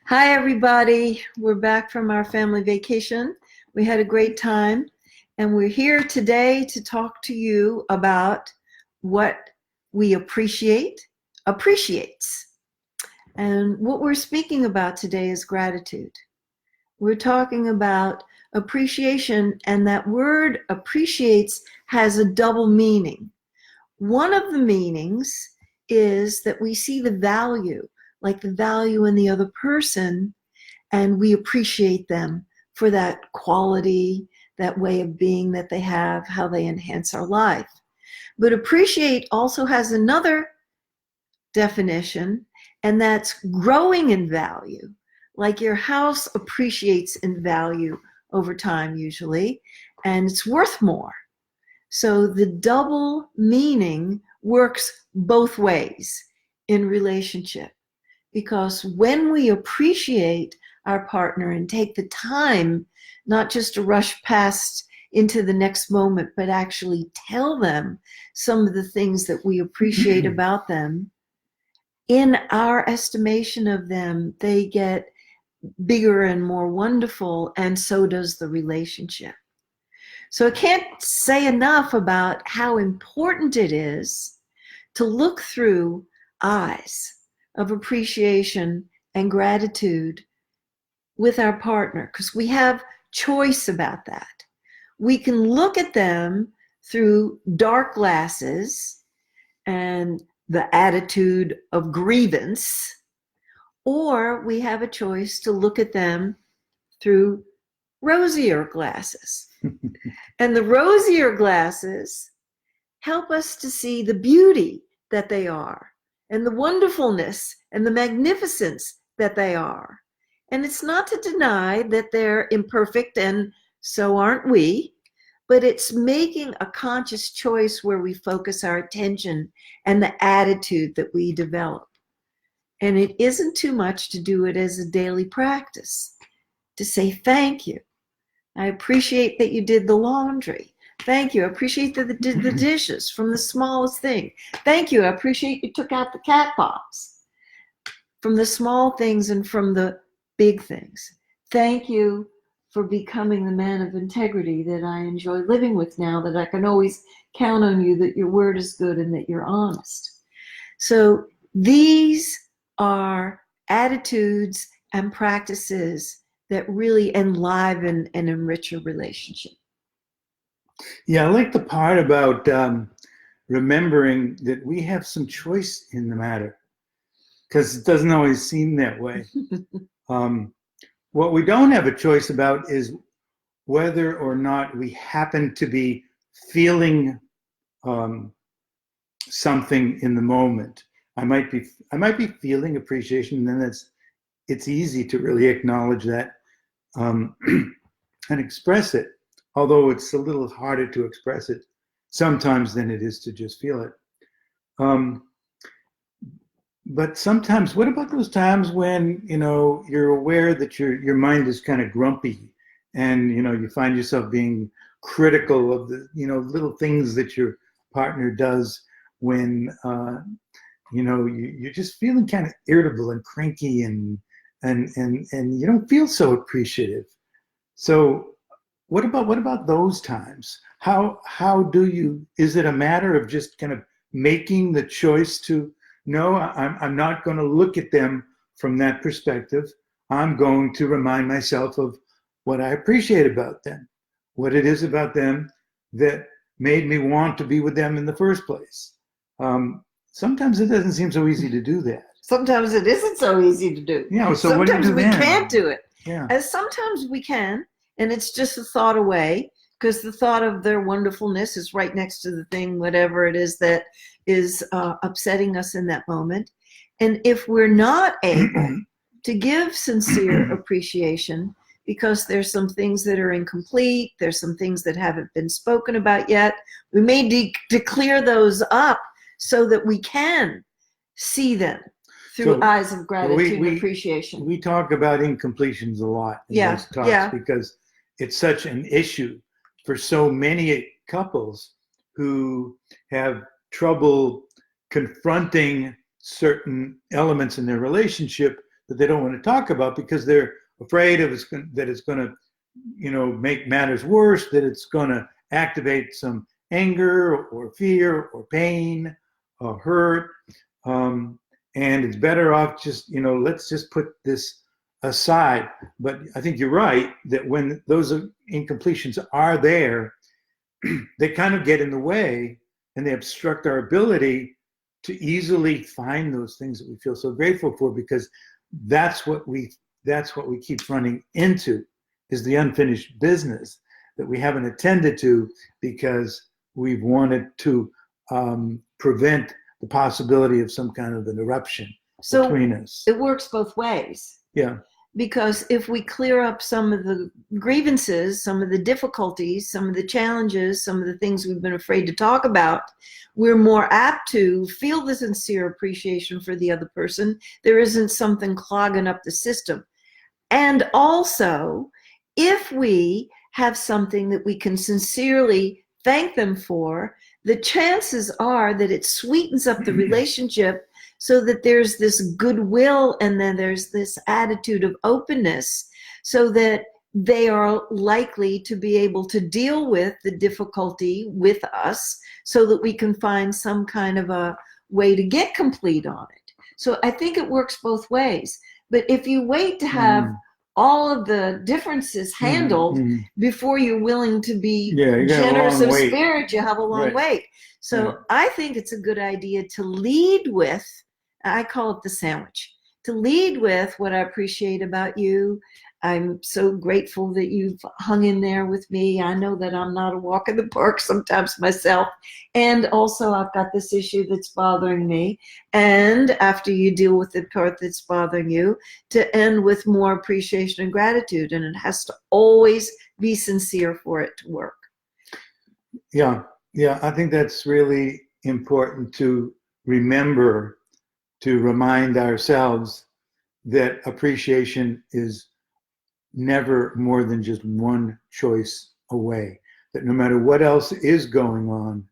Hi, everybody. We're back from our family vacation. We had a great time, and we're here today to talk to you about what we appreciates. And what we're speaking about today is gratitude. We're talking about appreciation, and that word appreciates has a double meaning. One of the meanings is that we see the value, like the value in the other person, and we appreciate them for that quality, that way of being that they have, how they enhance our life. But appreciate also has another definition, and that's growing in value. Like your house appreciates in value over time, usually, and it's worth more. So the double meaning works both ways in relationship, because when we appreciate our partner and take the time not just to rush past into the next moment, but actually tell them some of the things that we appreciate about them, in our estimation of them, they get bigger and more wonderful, and so does the relationship. So I can't say enough about how important it is to look through eyes of appreciation and gratitude with our partner, because we have choice about that. We can look at them through dark glasses and the attitude of grievance, or we have a choice to look at them through rosier glasses. And the rosier glasses help us to see the beauty that they are, and the wonderfulness and the magnificence that they are. And it's not to deny that they're imperfect, and so aren't we, but it's making a conscious choice where we focus our attention and the attitude that we develop. And it isn't too much to do it as a daily practice, to say thank you. I appreciate that you did the laundry. Thank you. I appreciate that you did the dishes, from the smallest thing. Thank you. I appreciate you took out the cat box. From the small things and from the big things. Thank you for becoming the man of integrity that I enjoy living with now, that I can always count on you, that your word is good and that you're honest. So these are attitudes and practices that really enliven and enrich a relationship. Yeah, I like the part about remembering that we have some choice in the matter, because it doesn't always seem that way. What we don't have a choice about is whether or not we happen to be feeling something in the moment. I might be feeling appreciation, and then it's easy to really acknowledge that and express it, although it's a little harder to express it sometimes than it is to just feel it. But sometimes, what about those times when, you're aware that your mind is kind of grumpy, and, you find yourself being critical of the, little things that your partner does, when, you're just feeling kind of irritable and cranky, and you don't feel so appreciative. So what about those times? Is it a matter of just kind of making the choice to, no, I'm not going to look at them from that perspective. I'm going to remind myself of what I appreciate about them, what it is about them that made me want to be with them in the first place. Sometimes it doesn't seem so easy to do that. Sometimes it isn't so easy to do. Yeah, so what do you do then? Sometimes we can't do it. Yeah. And sometimes we can, and it's just a thought away, because the thought of their wonderfulness is right next to the thing, whatever it is that is upsetting us in that moment. And if we're not able to give sincere appreciation, because there's some things that are incomplete, there's some things that haven't been spoken about yet, we may declare those up so that we can see them through eyes of gratitude and appreciation. We talk about incompletions a lot in those talks, because it's such an issue for so many couples who have trouble confronting certain elements in their relationship that they don't want to talk about because they're afraid of that it's going to, make matters worse, that it's going to activate some anger or fear or pain or hurt. And it's better off just, let's just put this aside. But I think you're right that when those incompletions are there, they kind of get in the way and they obstruct our ability to easily find those things that we feel so grateful for, because that's what we keep running into, is the unfinished business that we haven't attended to because we've wanted to prevent the possibility of some kind of an eruption between us. It works both ways. Yeah. Because if we clear up some of the grievances, some of the difficulties, some of the challenges, some of the things we've been afraid to talk about, we're more apt to feel the sincere appreciation for the other person. There isn't something clogging up the system. And also, if we have something that we can sincerely thank them for, the chances are that it sweetens up the relationship so that there's this goodwill and then there's this attitude of openness so that they are likely to be able to deal with the difficulty with us so that we can find some kind of a way to get complete on it. So I think it works both ways. But if you wait to have all of the differences handled before you're willing to be generous of spirit, you have a long wait. So I think it's a good idea to lead with, I call it the sandwich, to lead with what I appreciate about you. I'm so grateful that you've hung in there with me. I know that I'm not a walk in the park sometimes myself. And also I've got this issue that's bothering me. And after you deal with the part that's bothering you, to end with more appreciation and gratitude. And it has to always be sincere for it to work. Yeah. I think that's really important to remember, to remind ourselves that appreciation is never more than just one choice away, that no matter what else is going on,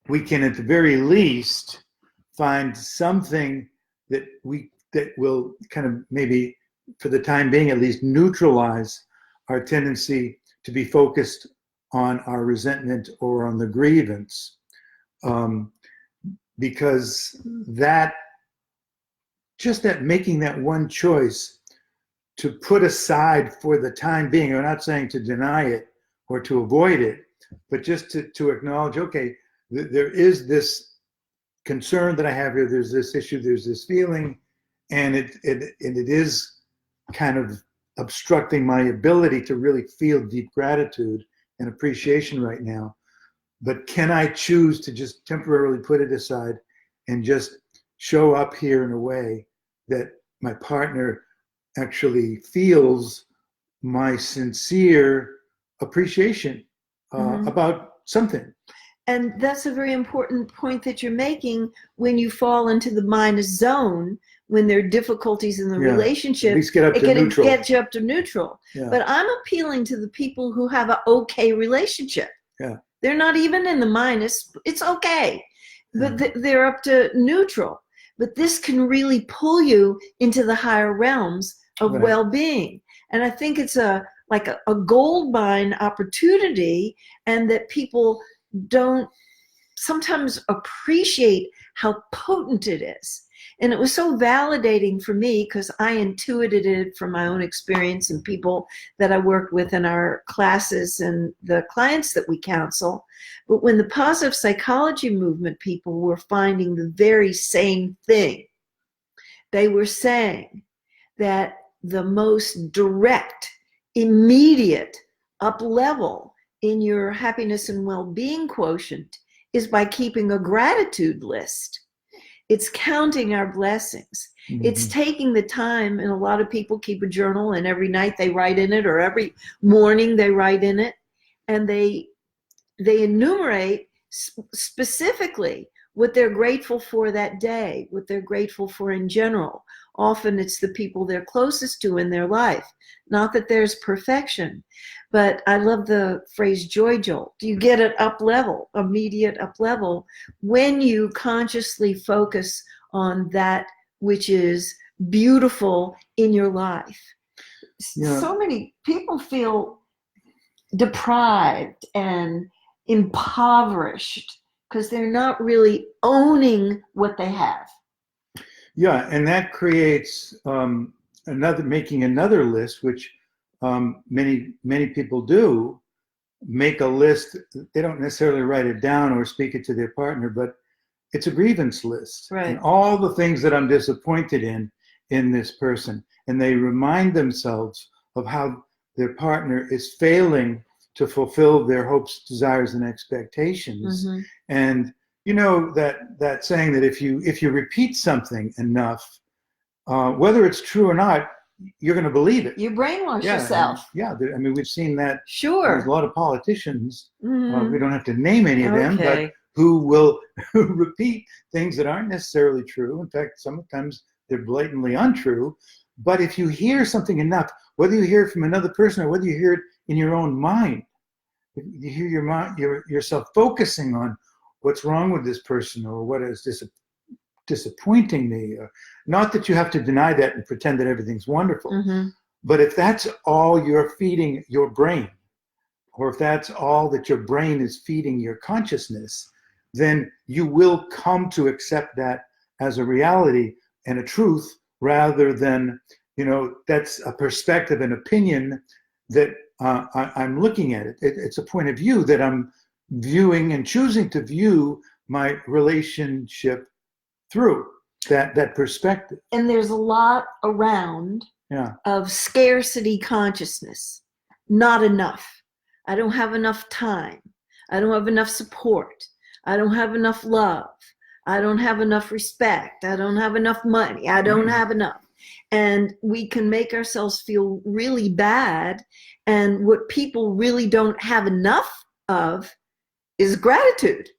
we can at the very least find something that will kind of, maybe for the time being at least, neutralize our tendency to be focused on our resentment or on the grievance, because that making that one choice to put aside for the time being, I'm not saying to deny it or to avoid it, but just to acknowledge, okay, there is this concern that I have here, there's this issue, there's this feeling, and it is kind of obstructing my ability to really feel deep gratitude and appreciation right now. But can I choose to just temporarily put it aside and just show up here in a way that my partner actually feels my sincere appreciation about something. And that's a very important point that you're making. When you fall into the minus zone, when there are difficulties in the relationship, at least get up it to can neutral. Get you up to neutral. Yeah. But I'm appealing to the people who have an okay relationship. Yeah. They're not even in the minus. It's okay. But they're up to neutral. But this can really pull you into the higher realms of well-being. And I think it's like a gold mine opportunity, and that people don't sometimes appreciate how potent it is. And it was so validating for me because I intuited it from my own experience and people that I worked with in our classes and the clients that we counsel. But when the positive psychology movement people were finding the very same thing, they were saying that the most direct, immediate up level in your happiness and well-being quotient is by keeping a gratitude list. It's counting our blessings. It's taking the time, and a lot of people keep a journal, and every night they write in it, or every morning they write in it, and they enumerate specifically what they're grateful for that day, what they're grateful for in general. Often it's the people they're closest to in their life. Not that there's perfection, but I love the phrase joy jolt. You get it up level, immediate up level, when you consciously focus on that which is beautiful in your life. Yeah. So many people feel deprived and impoverished because they're not really owning what they have. Yeah, and that creates making another list, which many people do, make a list. They don't necessarily write it down or speak it to their partner, but it's a grievance list. Right. And all the things that I'm disappointed in this person. And they remind themselves of how their partner is failing to fulfill their hopes, desires, and expectations. Mm-hmm. And you know that saying that if you repeat something enough, whether it's true or not, you're going to believe it. You brainwash Yeah, yourself. yeah, I mean, we've seen that. Sure. There's a lot of politicians. Mm-hmm. We don't have to name any of them, but who will repeat things that aren't necessarily true. In fact, sometimes they're blatantly untrue. But if you hear something enough, whether you hear it from another person or whether you hear it in your own mind, you hear yourself focusing on what's wrong with this person or what is disappointing me. Not that you have to deny that and pretend that everything's wonderful. Mm-hmm. But if that's all you're feeding your brain, or if that's all that your brain is feeding your consciousness, then you will come to accept that as a reality and a truth rather than, that's a perspective and opinion that I'm looking at it. It's a point of view that I'm viewing and choosing to view my relationship through that perspective. And there's a lot around of scarcity consciousness. Not enough. I don't have enough time. I don't have enough support. I don't have enough love. I don't have enough respect. I don't have enough money. I don't have enough. And we can make ourselves feel really bad. And what people really don't have enough of is gratitude.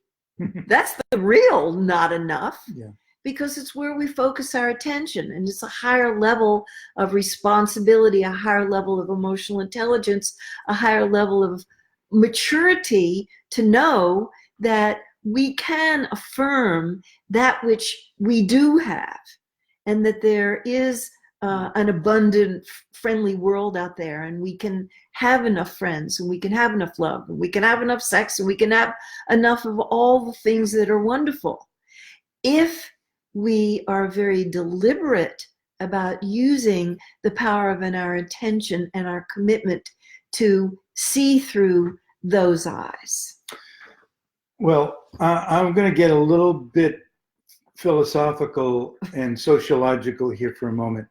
That's the real not enough. Yeah. Because it's where we focus our attention, and it's a higher level of responsibility, a higher level of emotional intelligence, a higher level of maturity to know that we can affirm that which we do have, and that there is an abundant, friendly world out there, and we can have enough friends, and we can have enough love, and we can have enough sex, and we can have enough of all the things that are wonderful. If we are very deliberate about using the power of our attention and our commitment to see through those eyes. Well, I'm going to get a little bit philosophical and sociological here for a moment,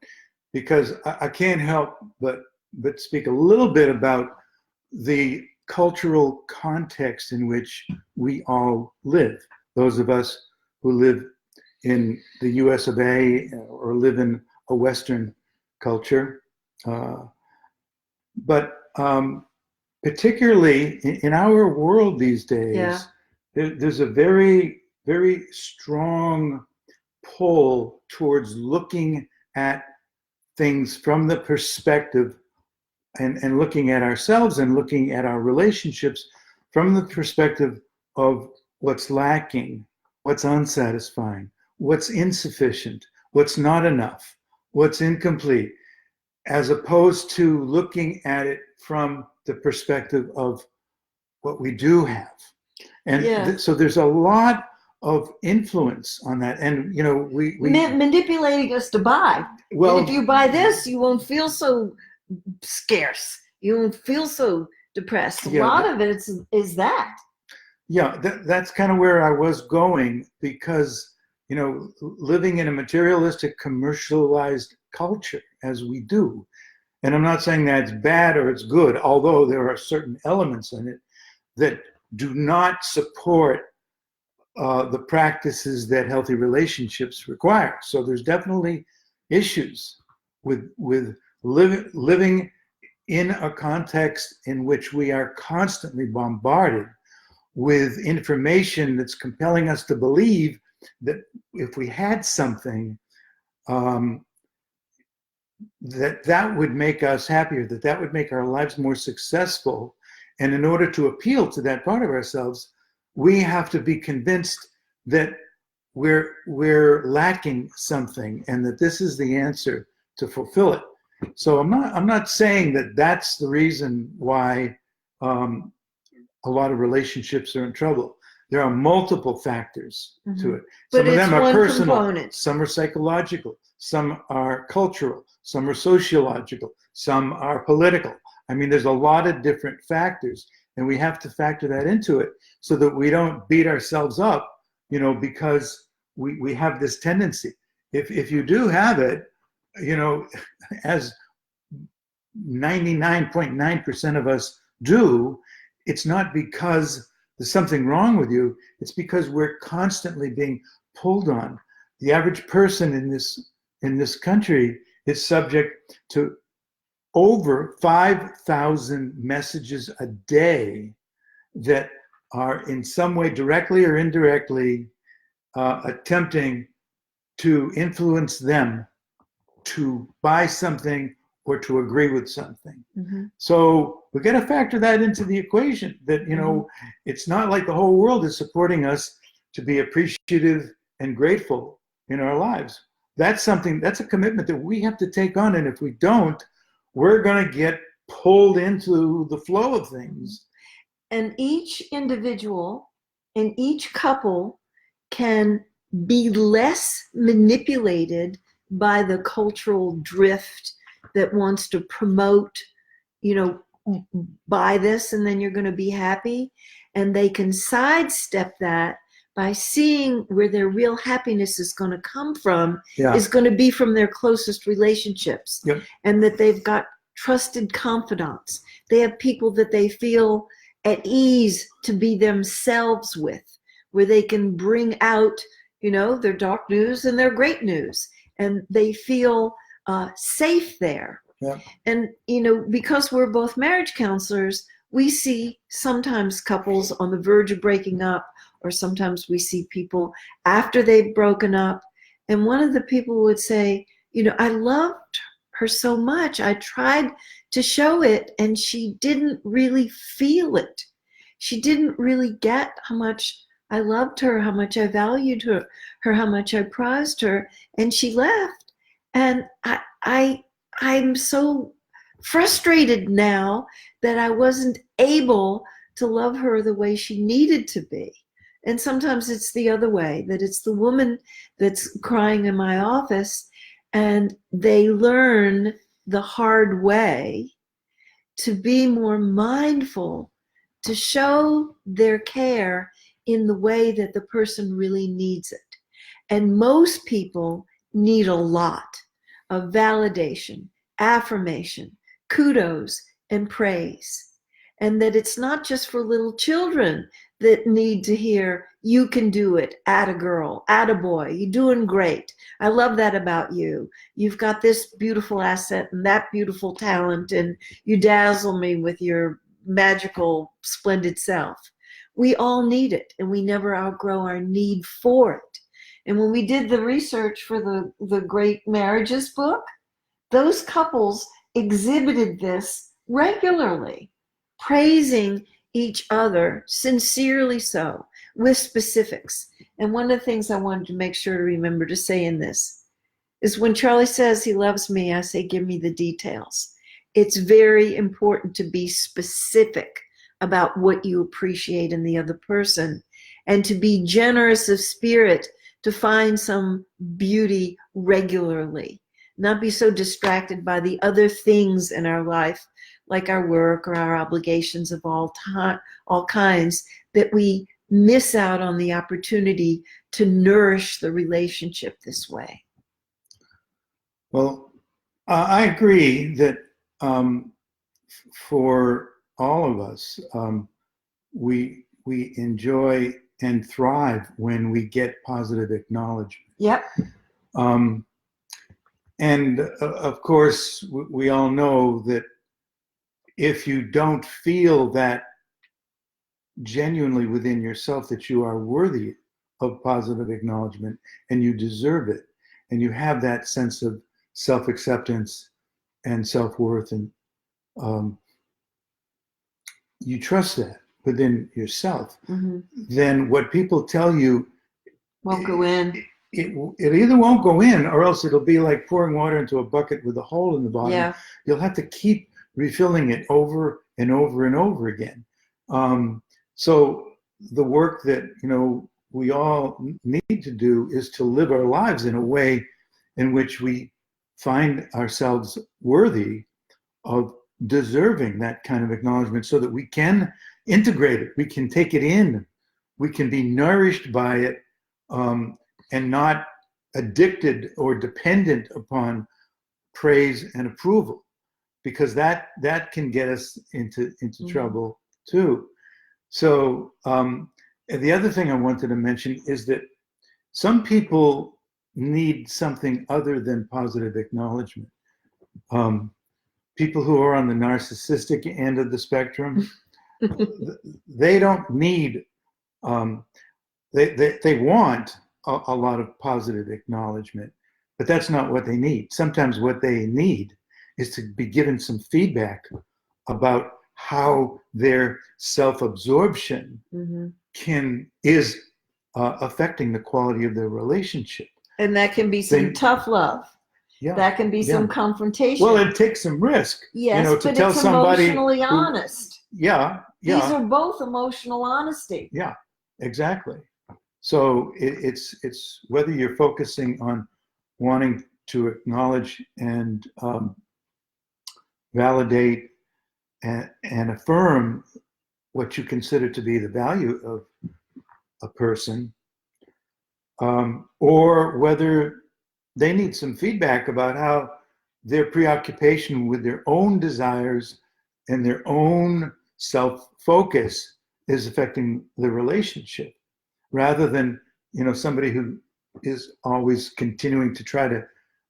because I can't help but speak a little bit about the cultural context in which we all live. Those of us who live in the US of A or live in a Western culture. But particularly in our world these days, there's a very, very strong pull towards looking at things from the perspective and looking at ourselves and looking at our relationships from the perspective of what's lacking, what's unsatisfying, what's insufficient, what's not enough, what's incomplete, as opposed to looking at it from the perspective of what we do have. And so there's a lot of influence on that. And, we manipulating us to buy. Well, and if you buy this, you won't feel so scarce. You won't feel so depressed. A lot of it is that. Yeah, that's kind of where I was going, because living in a materialistic, commercialized culture as we do, and I'm not saying that it's bad or it's good, although there are certain elements in it that do not support the practices that healthy relationships require. So there's definitely issues with living in a context in which we are constantly bombarded with information that's compelling us to believe that if we had something, that would make us happier, that would make our lives more successful. And in order to appeal to that part of ourselves, we have to be convinced that we're lacking something, and that this is the answer to fulfill it. So I'm not saying that that's the reason why a lot of relationships are in trouble. There are multiple factors to it. Some of them are personal, component. Some are psychological, some are cultural, some are sociological, some are political. I mean, there's a lot of different factors, and we have to factor that into it so that we don't beat ourselves up, because we have this tendency. If you do have it, as 99.9% of us do, it's not because there's something wrong with you. It's because we're constantly being pulled on. The average person in this country is subject to over 5,000 messages a day that are in some way, directly or indirectly, attempting to influence them to buy something or to agree with something. Mm-hmm. So we got to factor that into the equation, that, it's not like the whole world is supporting us to be appreciative and grateful in our lives. That's a commitment that we have to take on. And if we don't, we're going to get pulled into the flow of things. And each individual and each couple can be less manipulated by the cultural drift that wants to promote, buy this and then you're going to be happy. And they can sidestep that by seeing where their real happiness is going to come from, is going to be from their closest relationships. Yep. And that they've got trusted confidants. They have people that they feel at ease to be themselves with, where they can bring out, their dark news and their great news. And they feel safe there. Yeah. And, because we're both marriage counselors, we see sometimes couples on the verge of breaking up, or sometimes we see people after they've broken up. And one of the people would say, I loved her so much. I tried to show it, and she didn't really feel it. She didn't really get how much I loved her, how much I valued her, how much I prized her, and she left. And I'm so frustrated now that I wasn't able to love her the way she needed to be. And sometimes it's the other way, that it's the woman that's crying in my office, and they learn the hard way to be more mindful, to show their care in the way that the person really needs it. And most people need a lot of validation, affirmation, kudos, and praise. And that it's not just for little children that need to hear, you can do it, atta girl, atta boy, you're doing great. I love that about you. You've got this beautiful asset and that beautiful talent, and you dazzle me with your magical, splendid self. We all need it, and we never outgrow our need for it. And when we did the research for the Great Marriages book, those couples exhibited this regularly, praising each other, sincerely so, with specifics. And one of the things I wanted to make sure to remember to say in this is, when Charlie says he loves me, I say, give me the details. It's very important to be specific about what you appreciate in the other person, and to be generous of spirit, to find some beauty regularly, not be so distracted by the other things in our life, like our work or our obligations of all kinds, that we miss out on the opportunity to nourish the relationship this way. Well, I agree that for all of us, we enjoy and thrive when we get positive acknowledgement. Yep. And of course, we all know that if you don't feel that genuinely within yourself that you are worthy of positive acknowledgement and you deserve it, and you have that sense of self-acceptance and self-worth, and you trust that within yourself, then what people tell you Won't go in. It either won't go in, or else it'll be like pouring water into a bucket with a hole in the bottom. Yeah. You'll have to keep refilling it over and over and over again. So the work that we all need to do is to live our lives in a way in which we find ourselves worthy of deserving that kind of acknowledgement, so that we can integrate it, we can take it in, we can be nourished by it, and not addicted or dependent upon praise and approval, because that can get us into trouble too. So the other thing I wanted to mention is that some people need something other than positive acknowledgement. People who are on the narcissistic end of the spectrum, they don't need, they want a lot of positive acknowledgement, but that's not what they need. Sometimes what they need is to be given some feedback about how their self-absorption is affecting the quality of their relationship. And that can be some tough love. Yeah, that can be some confrontation. Well, it takes some risk. Yes, to but tell it's somebody emotionally honest. Yeah. These are both emotional honesty. Yeah, exactly. So it's whether you're focusing on wanting to acknowledge and validate and affirm what you consider to be the value of a person, or whether they need some feedback about how their preoccupation with their own desires and their own self-focus is affecting the relationship, rather than somebody who is always continuing to try to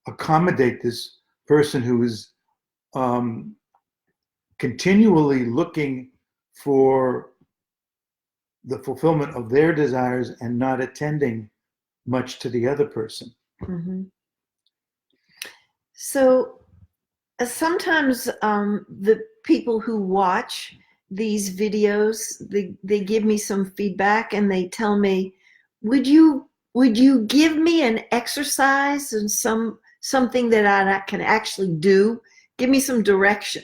accommodate this person who is continually looking for the fulfillment of their desires and not attending much to the other person. So sometimes the people who watch these videos, they give me some feedback and they tell me, would you give me an exercise and something that I can actually do? Give me some direction.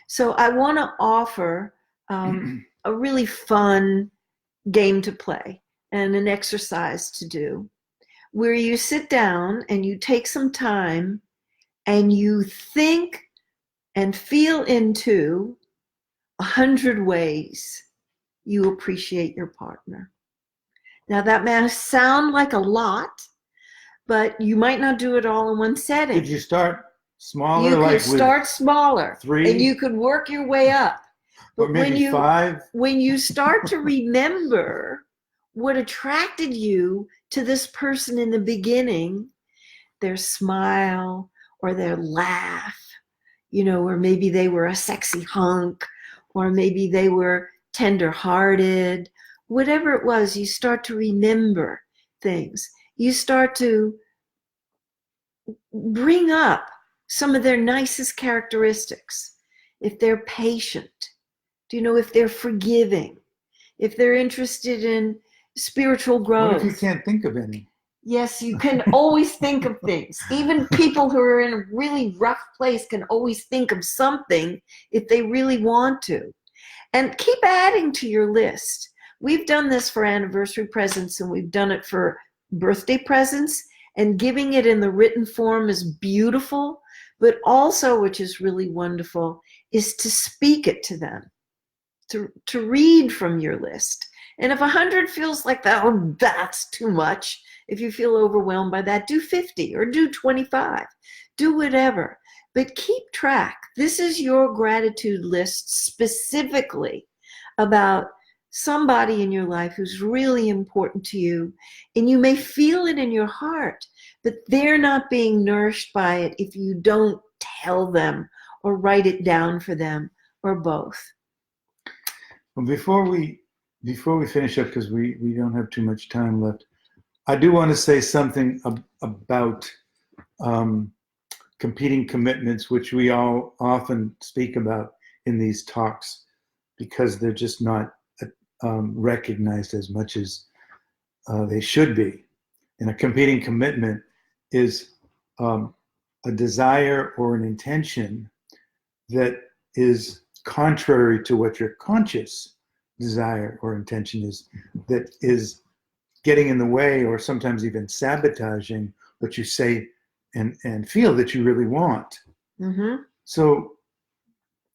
So I want to offer a really fun game to play and an exercise to do, where you sit down and you take some time and you think and feel into 100 ways you appreciate your partner. Now that may sound like a lot, but you might not do it all in one setting. Could you start smaller? You could start smaller, 3, and you could work your way up. But or maybe 5. When you start to remember what attracted you to this person in the beginning, their smile or their laugh, or maybe they were a sexy hunk, or maybe they were tender-hearted, whatever it was, you start to remember things. You start to bring up some of their nicest characteristics. If they're patient, if they're forgiving, if they're interested in spiritual growth. What if you can't think of any? Yes, you can always think of things. Even people who are in a really rough place can always think of something if they really want to. And keep adding to your list. We've done this for anniversary presents, and we've done it for birthday presents, and giving it in the written form is beautiful, but also, which is really wonderful, is to speak it to them, to read from your list. And if 100 feels like that, oh, that's too much. If you feel overwhelmed by that, do 50 or do 25. Do whatever. But keep track. This is your gratitude list specifically about somebody in your life who's really important to you. And you may feel it in your heart, but they're not being nourished by it if you don't tell them or write it down for them, or both. Well, before we finish up, because we don't have too much time left, I do want to say something about competing commitments, which we all often speak about in these talks, because they're just not recognized as much as they should be. And a competing commitment is a desire or an intention that is contrary to what your conscious desire or intention is, that is getting in the way or sometimes even sabotaging what you say and feel that you really want. Mm-hmm. So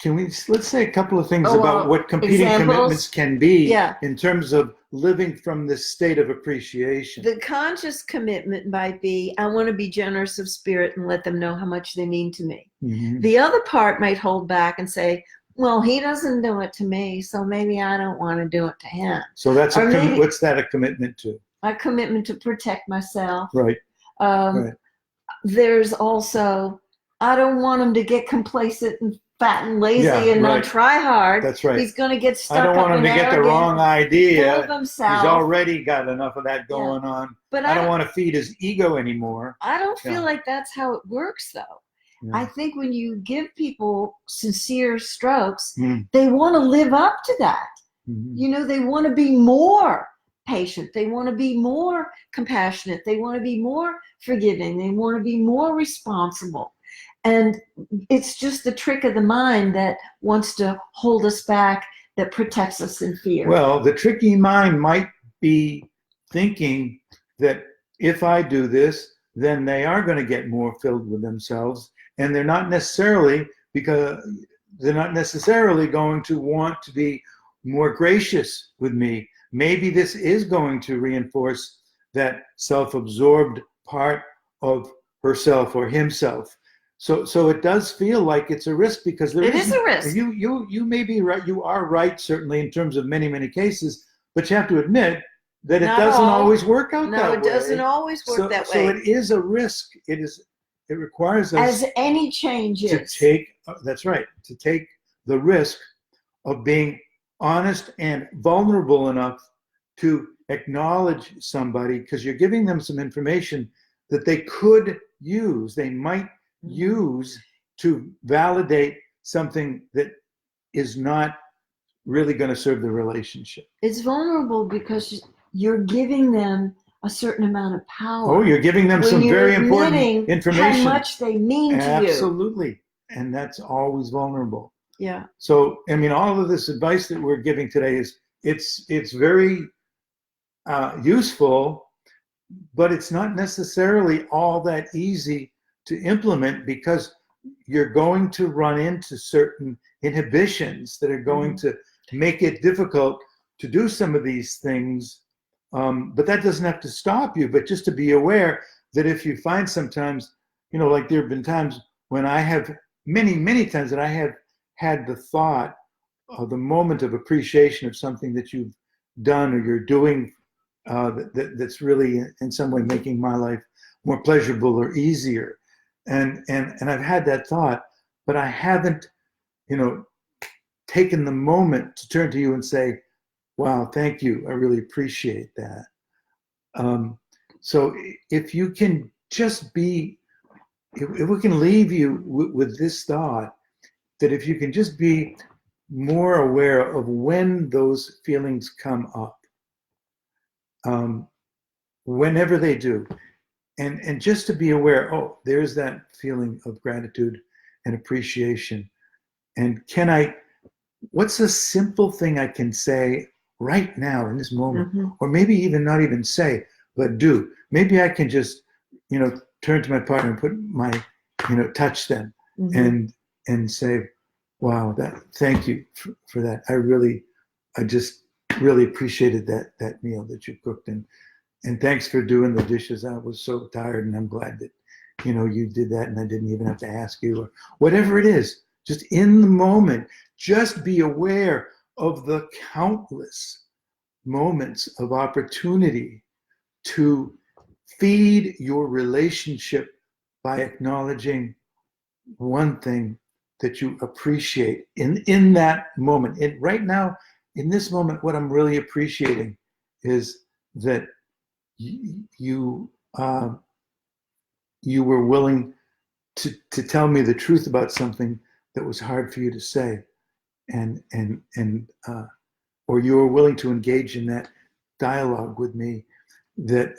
let's say a couple of things Oh, about what competing examples? commitments can be Yeah. in terms of living from this state of appreciation. The conscious commitment might be, I want to be generous of spirit and let them know how much they mean to me. Mm-hmm. The other part might hold back and say, well, he doesn't do it to me, so maybe I don't want to do it to him. So that's Or maybe what's that a commitment to? a commitment to protect myself. Right. Right. There's also, I don't want him to get complacent and fat and lazy and not try hard. That's right. He's going to get stuck up. I don't want him to get the wrong idea. He's already got enough of that going on. But I don't want to feed his ego anymore. I don't feel like that's how it works, though. Yeah. I think when you give people sincere strokes, they want to live up to that. Mm-hmm. You know, they want to be more patient. They want to be more compassionate. They want to be more forgiving. They want to be more responsible. And it's just the trick of the mind that wants to hold us back, that protects us in fear. Well, the tricky mind might be thinking that if I do this, then they are going to get more filled with themselves. And they're not necessarily going to want to be more gracious with me. Maybe this is going to reinforce that self-absorbed part of herself or himself. So it does feel like it's a risk, because it is a risk. You may be right. You are right, certainly, in terms of many, many cases. But you have to admit that it doesn't always work out that way. No, it doesn't always work that way. So it is a risk. It requires us, as any change is, to take. That's right. To take the risk of being honest and vulnerable enough to acknowledge somebody, because you're giving them some information that they could use. They might use to validate something that is not really going to serve the relationship. It's vulnerable because you're giving them a certain amount of power. Oh, you're giving them some very important information. How much they mean to you. Absolutely. And that's always vulnerable. Yeah. So, I mean, all of this advice that we're giving today it's very useful, but it's not necessarily all that easy to implement, because you're going to run into certain inhibitions that are going to make it difficult to do some of these things. But that doesn't have to stop you, but just to be aware that if you find sometimes, like there have been times when I have, many times that I have had the thought of the moment of appreciation of something that you've done or you're doing that's really in some way making my life more pleasurable or easier. And I've had that thought, but I haven't, taken the moment to turn to you and say, wow, thank you. I really appreciate that. So if you can just be, if we can leave you with this thought, that if you can just be more aware of when those feelings come up, whenever they do, and just to be aware, oh, there's that feeling of gratitude and appreciation. And what's a simple thing I can say right now in this moment, or maybe even not even say, but do. Maybe I can just, turn to my partner and put my, touch them and say, wow, thank you for that. I just really appreciated that meal that you cooked, and thanks for doing the dishes. I was so tired, and I'm glad that, you did that, and I didn't even have to ask you, or whatever it is. Just in the moment, just be aware of the countless moments of opportunity to feed your relationship by acknowledging one thing that you appreciate in that moment. And right now, in this moment, what I'm really appreciating is that you were willing to tell me the truth about something that was hard for you to say, or you were willing to engage in that dialogue with me, that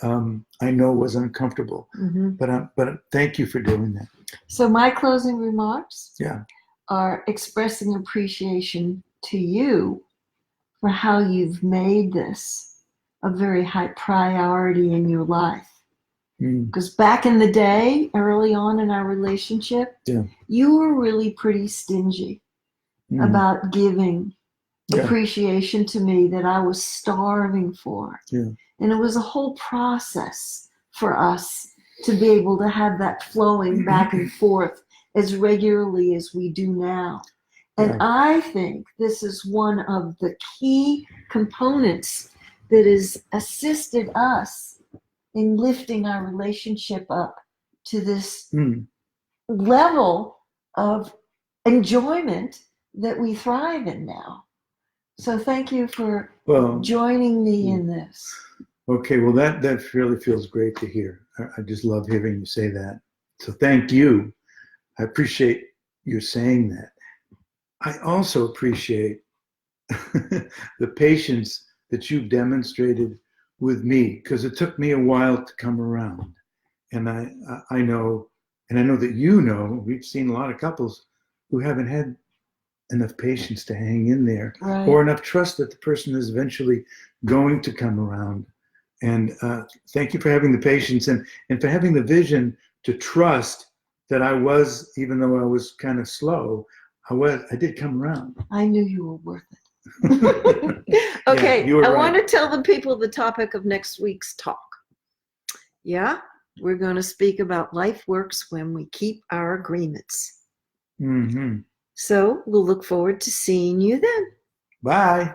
I know was uncomfortable. Mhm. But thank you for doing that. So my closing remarks Yeah. are expressing appreciation to you for how you've made this a very high priority in your life. Because back in the day, early on in our relationship, Yeah. you were really pretty stingy about giving appreciation to me that I was starving for. Yeah. And it was a whole process for us to be able to have that flowing back and forth as regularly as we do now. And I think this is one of the key components that has assisted us in lifting our relationship up to this level of enjoyment that we thrive in now. So thank you for joining me in this. Okay, well that really feels great to hear. I just love hearing you say that. So thank you. I appreciate you saying that. I also appreciate the patience that you've demonstrated with me, because it took me a while to come around. And I know, and I know that you know, we've seen a lot of couples who haven't had enough patience to hang in there, or enough trust that the person is eventually going to come around. And thank you for having the patience and for having the vision to trust that I was, even though I was kind of slow, I did come around. I knew you were worth it. Okay, yeah, I want to tell the people the topic of next week's talk. Yeah, we're going to speak about life works when we keep our agreements. So we'll look forward to seeing you then. Bye.